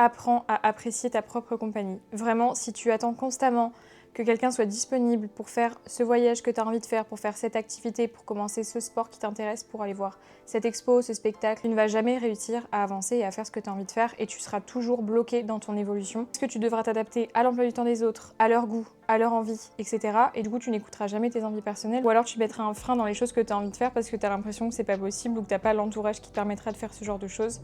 apprends à apprécier ta propre compagnie. Vraiment, si tu attends constamment que quelqu'un soit disponible pour faire ce voyage que tu as envie de faire, pour faire cette activité, pour commencer ce sport qui t'intéresse, pour aller voir cette expo, ce spectacle, tu ne vas jamais réussir à avancer et à faire ce que tu as envie de faire et tu seras toujours bloqué dans ton évolution. Parce que tu devras t'adapter à l'emploi du temps des autres, à leur goût, à leur envie, etc. Et du coup, tu n'écouteras jamais tes envies personnelles. Ou alors tu mettras un frein dans les choses que tu as envie de faire parce que tu as l'impression que c'est pas possible ou que tu n'as pas l'entourage qui te permettra de faire ce genre de choses.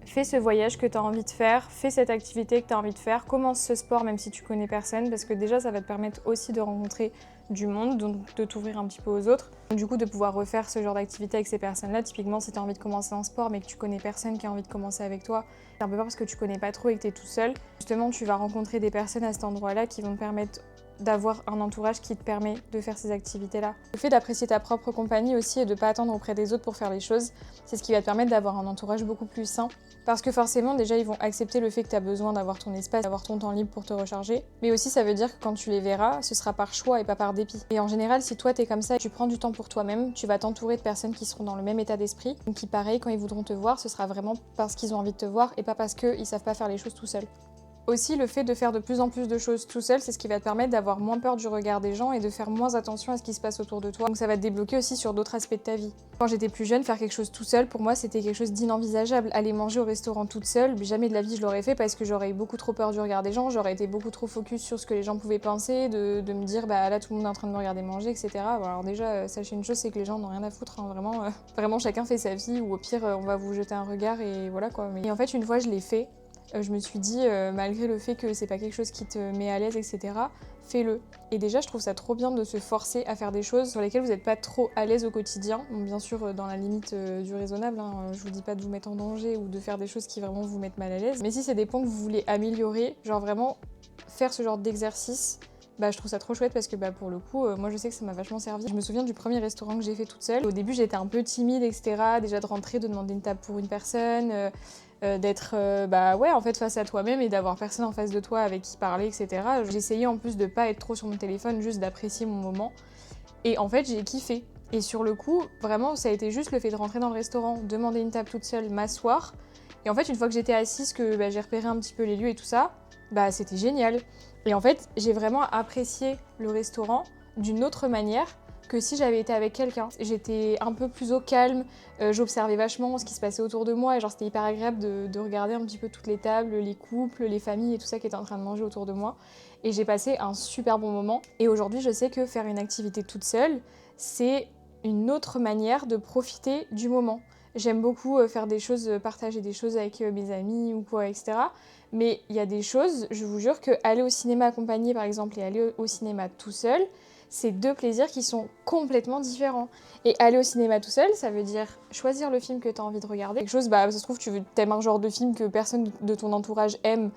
Fais ce voyage que tu as envie de faire, fais cette activité que tu as envie de faire, commence ce sport même si tu connais personne parce que déjà ça va te permettre aussi de rencontrer du monde, donc de t'ouvrir un petit peu aux autres. Du coup de pouvoir refaire ce genre d'activité avec ces personnes-là, typiquement si tu as envie de commencer un sport mais que tu connais personne qui a envie de commencer avec toi, t'as un peu peur parce que tu connais pas trop et que tu es tout seul, justement tu vas rencontrer des personnes à cet endroit-là qui vont te permettre d'avoir un entourage qui te permet de faire ces activités-là. Le fait d'apprécier ta propre compagnie aussi et de pas attendre auprès des autres pour faire les choses, c'est ce qui va te permettre d'avoir un entourage beaucoup plus sain. Parce que forcément, déjà, ils vont accepter le fait que tu as besoin d'avoir ton espace, d'avoir ton temps libre pour te recharger. Mais aussi, ça veut dire que quand tu les verras, ce sera par choix et pas par dépit. Et en général, si toi, t'es comme ça et tu prends du temps pour toi-même, tu vas t'entourer de personnes qui seront dans le même état d'esprit. Donc qui, pareil, quand ils voudront te voir, ce sera vraiment parce qu'ils ont envie de te voir et pas parce qu'ils savent pas faire les choses tout seuls. Aussi, le fait de faire de plus en plus de choses tout seul, c'est ce qui va te permettre d'avoir moins peur du regard des gens et de faire moins attention à ce qui se passe autour de toi. Donc ça va te débloquer aussi sur d'autres aspects de ta vie. Quand j'étais plus jeune, faire quelque chose tout seul, pour moi, c'était quelque chose d'inenvisageable. Aller manger au restaurant toute seule, jamais de la vie je l'aurais fait parce que j'aurais eu beaucoup trop peur du regard des gens, j'aurais été beaucoup trop focus sur ce que les gens pouvaient penser, de me dire bah là tout le monde est en train de me regarder manger, etc. Bon, alors déjà, sachez une chose, c'est que les gens n'ont rien à foutre, hein, vraiment, vraiment chacun fait sa vie ou au pire on va vous jeter un regard et voilà quoi. Et en fait, une fois je l'ai fait. Je me suis dit, malgré le fait que c'est pas quelque chose qui te met à l'aise, etc., fais-le. Et déjà, je trouve ça trop bien de se forcer à faire des choses sur lesquelles vous n'êtes pas trop à l'aise au quotidien. Bon, bien sûr, dans la limite du raisonnable, hein, je vous dis pas de vous mettre en danger ou de faire des choses qui vraiment vous mettent mal à l'aise. Mais si c'est des points que vous voulez améliorer, genre vraiment faire ce genre d'exercice, bah, je trouve ça trop chouette parce que bah, pour le coup, moi je sais que ça m'a vachement servi. Je me souviens du premier restaurant que j'ai fait toute seule. Au début, j'étais un peu timide, etc. Déjà de rentrer, de demander une table pour une personne, d'être bah ouais en fait face à toi-même et d'avoir personne en face de toi avec qui parler, etc. J'essayais en plus de pas être trop sur mon téléphone, juste d'apprécier mon moment. Et en fait, j'ai kiffé. Et sur le coup, vraiment, ça a été juste le fait de rentrer dans le restaurant, demander une table toute seule, m'asseoir. Et en fait, une fois que j'étais assise, que bah, j'ai repéré un petit peu les lieux et tout ça, bah c'était génial. Et en fait, j'ai vraiment apprécié le restaurant d'une autre manière que si j'avais été avec quelqu'un. J'étais un peu plus au calme, j'observais vachement ce qui se passait autour de moi et genre c'était hyper agréable de regarder un petit peu toutes les tables, les couples, les familles et tout ça qui étaient en train de manger autour de moi. Et j'ai passé un super bon moment. Et aujourd'hui, je sais que faire une activité toute seule, c'est une autre manière de profiter du moment. J'aime beaucoup faire des choses, partager des choses avec mes amis ou quoi, etc. Mais il y a des choses, je vous jure, que aller au cinéma accompagné par exemple et aller au cinéma tout seul, c'est deux plaisirs qui sont complètement différents. Et aller au cinéma tout seul, ça veut dire choisir le film que tu as envie de regarder. Quelque chose, bah ça se trouve, t'aimes un genre de film que personne de ton entourage aime,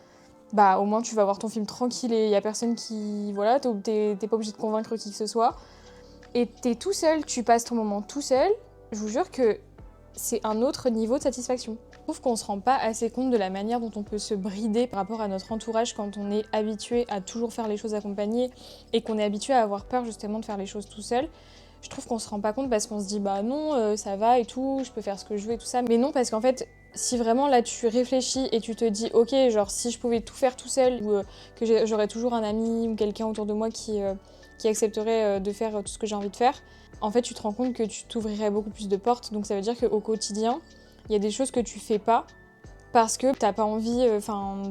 bah au moins tu vas voir ton film tranquille et il y a personne qui... Voilà, t'es pas obligé de convaincre qui que ce soit. Et t'es tout seul, tu passes ton moment tout seul, je vous jure que c'est un autre niveau de satisfaction. Je trouve qu'on se rend pas assez compte de la manière dont on peut se brider par rapport à notre entourage quand on est habitué à toujours faire les choses accompagnées et qu'on est habitué à avoir peur justement de faire les choses tout seul. Je trouve qu'on se rend pas compte parce qu'on se dit bah non, ça va et tout, je peux faire ce que je veux et tout ça. Mais non, parce qu'en fait, si vraiment là tu réfléchis et tu te dis ok, genre si je pouvais tout faire tout seul ou que j'aurais toujours un ami ou quelqu'un autour de moi qui accepterait de faire tout ce que j'ai envie de faire, en fait tu te rends compte que tu t'ouvrirais beaucoup plus de portes. Donc ça veut dire qu'au quotidien, il y a des choses que tu fais pas parce que t'as pas envie,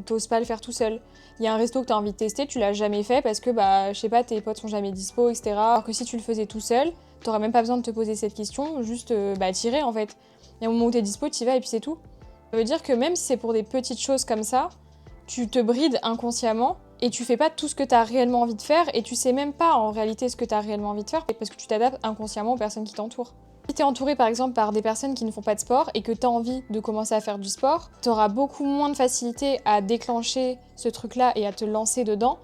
t'oses pas le faire tout seul. Il y a un resto que t'as envie de tester, tu l'as jamais fait parce que bah je sais pas, tes potes sont jamais dispo, etc. Alors que si tu le faisais tout seul, t'aurais même pas besoin de te poser cette question, juste tirer en fait. Il y a un moment où t'es dispo, t'y vas et puis c'est tout. Ça veut dire que même si c'est pour des petites choses comme ça, tu te brides inconsciemment et tu fais pas tout ce que t'as réellement envie de faire et tu sais même pas en réalité ce que t'as réellement envie de faire parce que tu t'adaptes inconsciemment aux personnes qui t'entourent. Si t'es entouré par exemple par des personnes qui ne font pas de sport et que t'as envie de commencer à faire du sport, t'auras beaucoup moins de facilité à déclencher ce truc-là et à te lancer dedans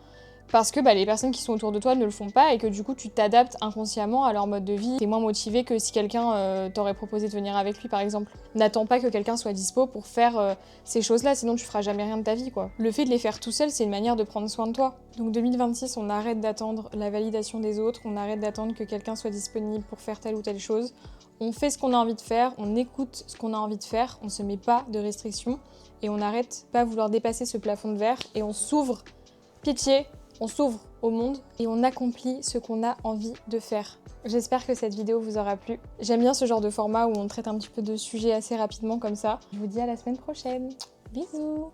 parce que les personnes qui sont autour de toi ne le font pas et que du coup tu t'adaptes inconsciemment à leur mode de vie. T'es moins motivé que si quelqu'un t'aurait proposé de venir avec lui par exemple. N'attends pas que quelqu'un soit dispo pour faire ces choses-là, sinon tu feras jamais rien de ta vie quoi. Le fait de les faire tout seul, c'est une manière de prendre soin de toi. Donc 2026, on arrête d'attendre la validation des autres, on arrête d'attendre que quelqu'un soit disponible pour faire telle ou telle chose. On fait ce qu'on a envie de faire, on écoute ce qu'on a envie de faire, on se met pas de restrictions et on arrête pas vouloir dépasser ce plafond de verre et on s'ouvre, pitié, on s'ouvre au monde et on accomplit ce qu'on a envie de faire. J'espère que cette vidéo vous aura plu. J'aime bien ce genre de format où on traite un petit peu de sujets assez rapidement comme ça. Je vous dis à la semaine prochaine. Bisous!